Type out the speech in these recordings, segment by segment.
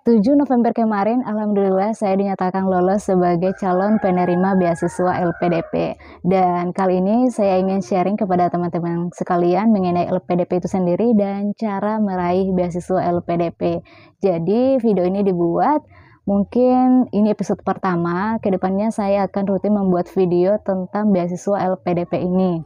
7 November kemarin, alhamdulillah saya dinyatakan lolos sebagai calon penerima beasiswa LPDP. Dan kali ini saya ingin sharing kepada teman-teman sekalian mengenai LPDP itu sendiri dan cara meraih beasiswa LPDP. Jadi video ini dibuat, mungkin ini episode pertama, kedepannya saya akan rutin membuat video tentang beasiswa LPDP ini.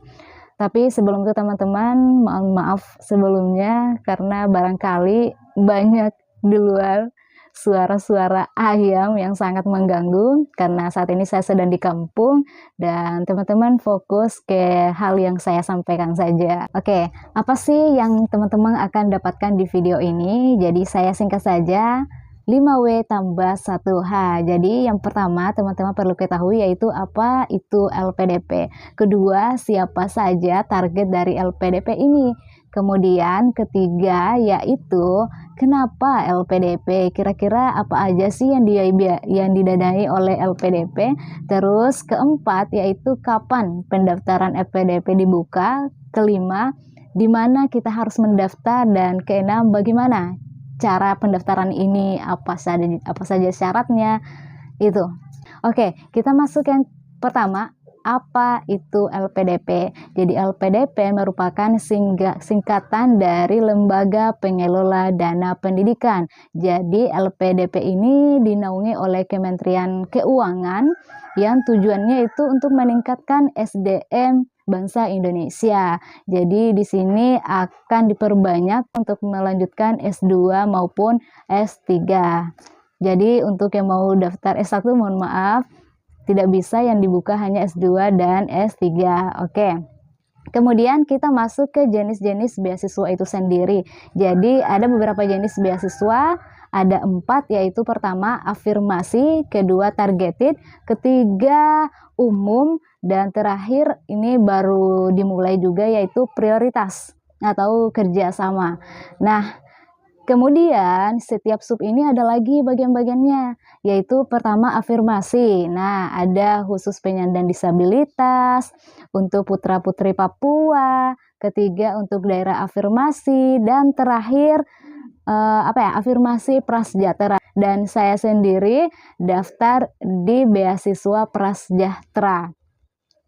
Tapi sebelum itu teman-teman, mohon maaf sebelumnya karena barangkali banyak di luar suara-suara ayam yang sangat mengganggu karena saat ini saya sedang di kampung dan teman-teman fokus ke hal yang saya sampaikan saja. Oke, apa sih yang teman-teman akan dapatkan di video ini? Jadi saya singkat saja. 5W tambah 1H. Jadi yang pertama teman-teman perlu ketahui yaitu apa itu LPDP. Kedua, siapa saja target dari LPDP ini. Kemudian ketiga yaitu kenapa LPDP, kira-kira apa aja sih yang didanai oleh LPDP. Terus keempat yaitu kapan pendaftaran LPDP dibuka. Kelima, di mana kita harus mendaftar, dan keenam bagaimana cara pendaftaran ini, apa saja syaratnya itu. Oke, kita masuk yang pertama, apa itu LPDP? Jadi LPDP merupakan singkatan dari Lembaga Pengelola Dana Pendidikan. Jadi LPDP ini dinaungi oleh Kementerian Keuangan yang tujuannya itu untuk meningkatkan SDM bangsa Indonesia. Jadi di sini akan diperbanyak untuk melanjutkan S2 maupun S3. Jadi untuk yang mau daftar S1 mohon maaf, tidak bisa, yang dibuka hanya S2 dan S3. Oke. Kemudian kita masuk ke jenis-jenis beasiswa itu sendiri. Jadi ada beberapa jenis beasiswa, ada 4, yaitu pertama afirmasi, kedua targeted, ketiga umum, dan terakhir ini baru dimulai juga yaitu prioritas atau kerjasama. Nah, kemudian setiap sub ini ada lagi bagian-bagiannya, yaitu pertama afirmasi. Nah, ada khusus penyandang disabilitas, untuk putra-putri Papua, ketiga untuk daerah afirmasi, dan terakhir afirmasi prasejahtera. Dan saya sendiri daftar di beasiswa prasejahtera.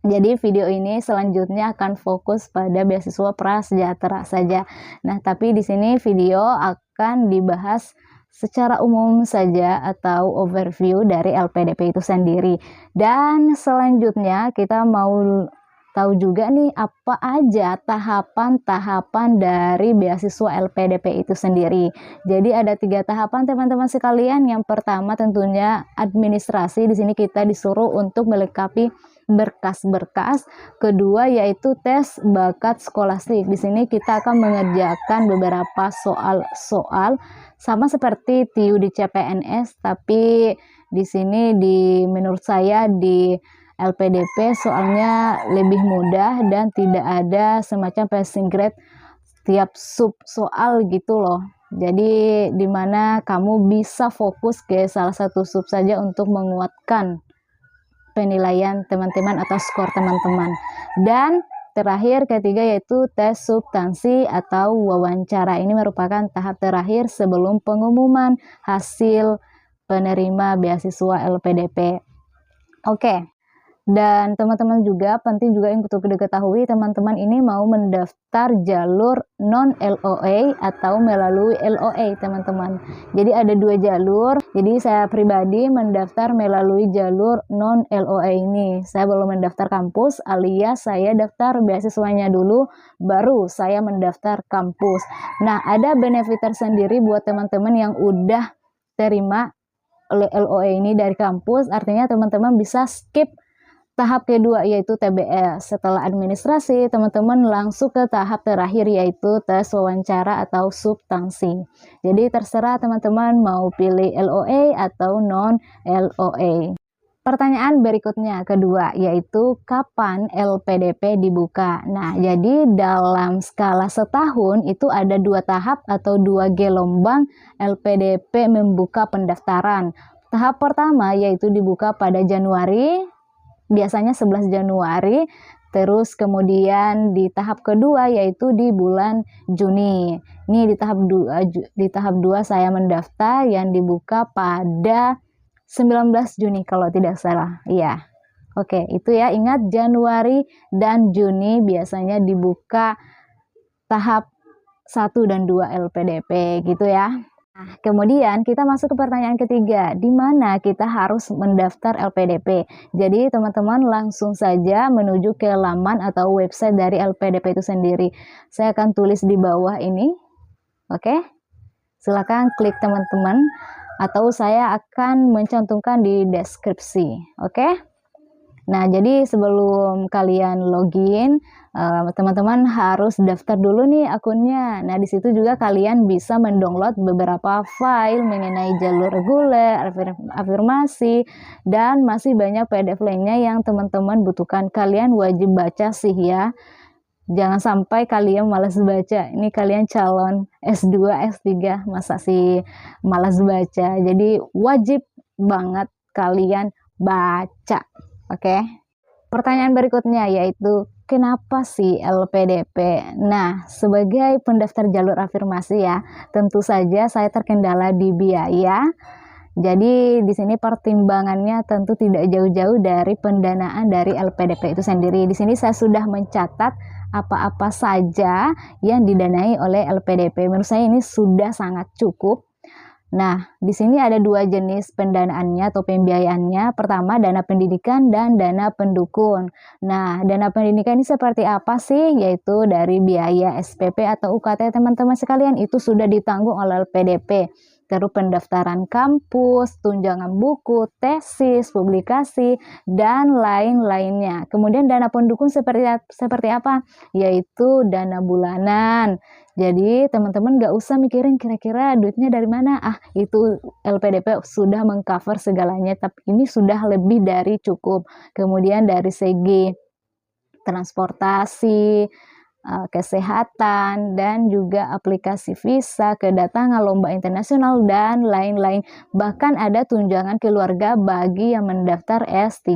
Jadi video ini selanjutnya akan fokus pada beasiswa prasejahtera saja. Nah, tapi di sini video akan dibahas secara umum saja atau overview dari LPDP itu sendiri. Dan selanjutnya kita mau tahu juga nih apa aja tahapan-tahapan dari beasiswa LPDP itu sendiri. Jadi ada 3 tahapan teman-teman sekalian. Yang pertama tentunya administrasi. Di sini kita disuruh untuk melengkapi berkas-berkas. Kedua yaitu tes bakat skolastik. Di sini kita akan mengerjakan beberapa soal-soal sama seperti TIU di CPNS, tapi di sini menurut saya di LPDP soalnya lebih mudah dan tidak ada semacam passing grade tiap sub soal gitu loh. Jadi dimana kamu bisa fokus ke salah satu sub saja untuk menguatkan penilaian teman-teman atau skor teman-teman. Dan terakhir ketiga yaitu tes substansi atau wawancara. Ini merupakan tahap terakhir sebelum pengumuman hasil penerima beasiswa LPDP. Oke. Dan teman-teman juga penting juga untuk diketahui, teman-teman ini mau mendaftar jalur non LOA atau melalui LOA teman-teman. Jadi ada 2 jalur. Jadi saya pribadi mendaftar melalui jalur non LOA ini. Saya belum mendaftar kampus, alias saya daftar beasiswanya dulu baru saya mendaftar kampus. Nah, ada benefit tersendiri buat teman-teman yang udah terima LOA ini dari kampus. Artinya teman-teman bisa skip tahap kedua yaitu TBS. Setelah administrasi, teman-teman langsung ke tahap terakhir yaitu tes wawancara atau substansi. Jadi terserah teman-teman mau pilih LOA atau non LOA. Pertanyaan berikutnya kedua yaitu kapan LPDP dibuka. Nah, jadi dalam skala setahun itu ada 2 tahap atau 2 gelombang LPDP membuka pendaftaran. Tahap pertama yaitu dibuka pada Januari, biasanya 11 Januari. Terus kemudian di tahap kedua yaitu di bulan Juni. Ini di tahap 2 saya mendaftar yang dibuka pada 19 Juni kalau tidak salah. Iya. Oke, itu ya, ingat Januari dan Juni biasanya dibuka tahap 1 dan 2 LPDP gitu ya. Nah, kemudian kita masuk ke pertanyaan ketiga, di mana kita harus mendaftar LPDP. Jadi teman-teman langsung saja menuju ke laman atau website dari LPDP itu sendiri. Saya akan tulis di bawah ini. Oke, silakan klik teman-teman, atau saya akan mencantumkan di deskripsi. Oke. Nah, jadi sebelum kalian login, teman-teman harus daftar dulu nih akunnya. Nah, di situ juga kalian bisa mendownload beberapa file mengenai jalur reguler, afirmasi, dan masih banyak PDF lainnya yang teman-teman butuhkan. Kalian wajib baca sih ya. Jangan sampai kalian malas baca. Ini kalian calon S2, S3, masa sih malas baca. Jadi wajib banget kalian baca. Oke. Pertanyaan berikutnya yaitu kenapa sih LPDP? Nah, sebagai pendaftar jalur afirmasi ya, tentu saja saya terkendala di biaya. Jadi di sini pertimbangannya tentu tidak jauh-jauh dari pendanaan dari LPDP itu sendiri. Di sini saya sudah mencatat apa-apa saja yang didanai oleh LPDP. Menurut saya ini sudah sangat cukup. Nah, di sini ada 2 jenis pendanaannya atau pembiayaannya. Pertama, dana pendidikan dan dana pendukung. Nah, dana pendidikan ini seperti apa sih? Yaitu dari biaya SPP atau UKT teman-teman sekalian itu sudah ditanggung oleh LPDP. Terus pendaftaran kampus, tunjangan buku, tesis, publikasi, dan lain-lainnya. Kemudian dana pendukung seperti apa? Yaitu dana bulanan. Jadi teman-teman gak usah mikirin kira-kira duitnya dari mana. Itu LPDP sudah mengcover segalanya, tapi ini sudah lebih dari cukup. Kemudian dari segi transportasi, kesehatan, dan juga aplikasi visa, kedatangan lomba internasional, dan lain-lain. Bahkan ada tunjangan keluarga bagi yang mendaftar S3.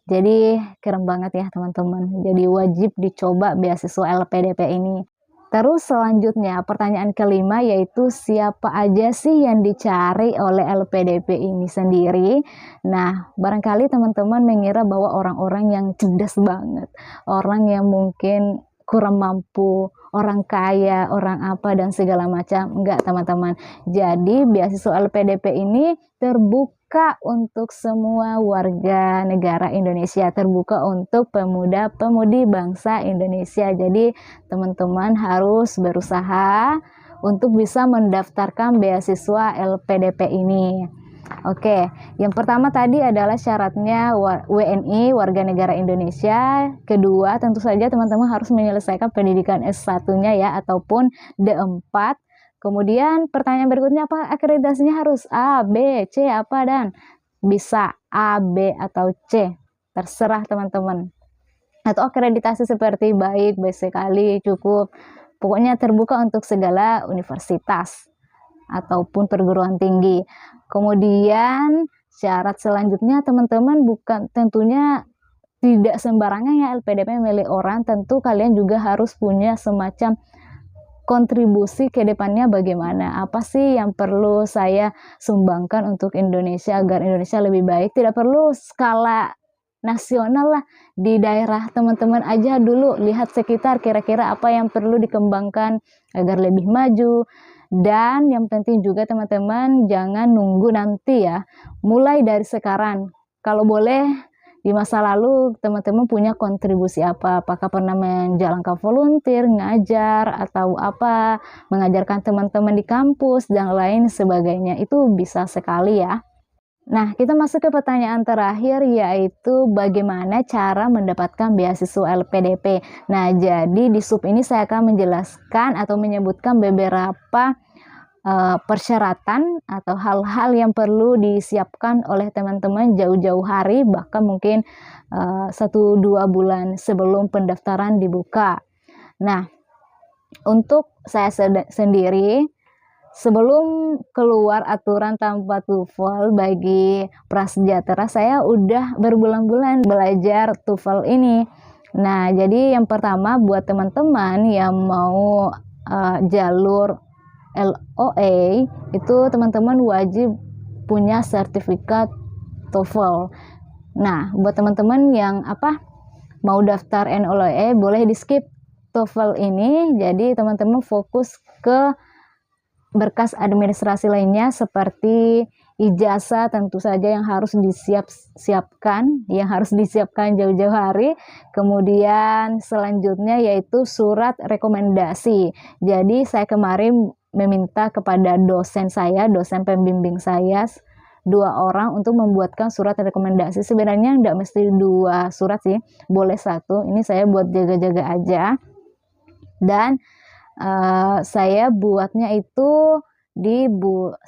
Jadi keren banget ya teman-teman. Jadi wajib dicoba beasiswa LPDP ini. Terus selanjutnya pertanyaan kelima yaitu siapa aja sih yang dicari oleh LPDP ini sendiri. Nah, barangkali teman-teman mengira bahwa orang-orang yang cerdas banget, orang yang mungkin kurang mampu, orang kaya, orang apa dan segala macam. Enggak teman-teman. Jadi beasiswa LPDP ini terbuka untuk semua warga negara Indonesia, terbuka untuk pemuda-pemudi bangsa Indonesia. Jadi teman-teman harus berusaha untuk bisa mendaftarkan beasiswa LPDP ini. Oke, yang pertama tadi adalah syaratnya WNI, warga negara Indonesia. Kedua, tentu saja teman-teman harus menyelesaikan pendidikan S1-nya ya, ataupun D4. Kemudian pertanyaan berikutnya, apa akreditasinya harus A, B, C, apa, dan bisa A, B, atau C. Terserah teman-teman. Atau akreditasi seperti baik sekali, cukup. Pokoknya terbuka untuk segala universitas ataupun perguruan tinggi. Kemudian syarat selanjutnya teman-teman bukan tentunya tidak sembarangan ya LPDP milik orang, tentu kalian juga harus punya semacam kontribusi ke depannya bagaimana. Apa sih yang perlu saya sumbangkan untuk Indonesia agar Indonesia lebih baik? Tidak perlu skala nasional lah, di daerah teman-teman aja dulu, lihat sekitar kira-kira apa yang perlu dikembangkan agar lebih maju. Dan yang penting juga teman-teman jangan nunggu nanti ya, mulai dari sekarang. Kalau boleh di masa lalu teman-teman punya kontribusi apa, apakah pernah menjalankan volunteer, ngajar, atau apa, mengajarkan teman-teman di kampus dan lain sebagainya, itu bisa sekali ya. Nah, kita masuk ke pertanyaan terakhir yaitu bagaimana cara mendapatkan beasiswa LPDP. Nah, jadi di sub ini saya akan menjelaskan atau menyebutkan beberapa persyaratan atau hal-hal yang perlu disiapkan oleh teman-teman jauh-jauh hari, bahkan mungkin 1-2 bulan sebelum pendaftaran dibuka. Nah, untuk saya sendiri, sebelum keluar aturan tanpa TOEFL bagi prasejahtera, saya udah berbulan-bulan belajar TOEFL ini. Nah, jadi yang pertama buat teman-teman yang mau jalur LOA, itu teman-teman wajib punya sertifikat TOEFL. Nah, buat teman-teman yang mau daftar NLOE, boleh di skip TOEFL ini. Jadi teman-teman fokus ke berkas administrasi lainnya seperti ijazah, tentu saja yang harus disiapkan jauh-jauh hari. Kemudian selanjutnya yaitu surat rekomendasi. Jadi saya kemarin meminta kepada dosen pembimbing saya 2 orang untuk membuatkan surat rekomendasi. Sebenarnya nggak mesti 2 surat sih, boleh 1. Ini saya buat jaga-jaga aja. Dan saya buatnya itu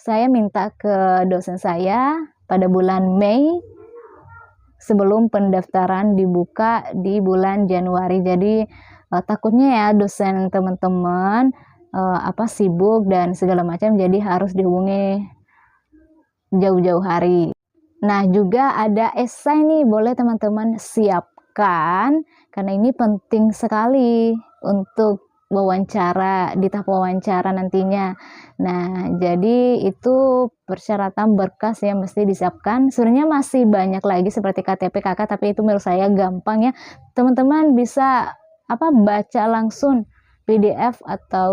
saya minta ke dosen saya pada bulan Mei sebelum pendaftaran dibuka di bulan Januari. Jadi takutnya ya dosen teman-teman sibuk dan segala macam, jadi harus dihubungi jauh-jauh hari. Nah, juga ada esai nih, boleh teman-teman siapkan karena ini penting sekali untuk di tahap wawancara nantinya. Nah, jadi itu persyaratan berkas yang mesti disiapkan. Sebenarnya masih banyak lagi seperti KTP, KK, tapi itu menurut saya gampang ya. Teman-teman bisa baca langsung PDF atau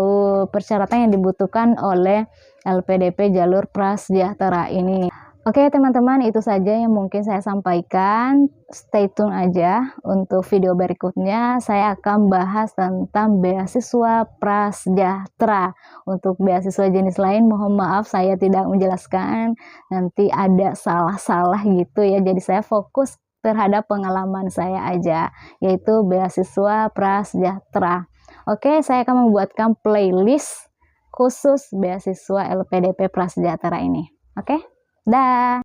persyaratan yang dibutuhkan oleh LPDP jalur prasejahtera ini. Oke teman-teman, itu saja yang mungkin saya sampaikan. Stay tune aja untuk video berikutnya. Saya akan bahas tentang beasiswa prasejahtera. Untuk beasiswa jenis lain, mohon maaf saya tidak menjelaskan. Nanti ada salah-salah gitu ya. Jadi saya fokus terhadap pengalaman saya aja, yaitu beasiswa prasejahtera. Oke, saya akan membuatkan playlist khusus beasiswa LPDP prasejahtera ini. Oke? Dah.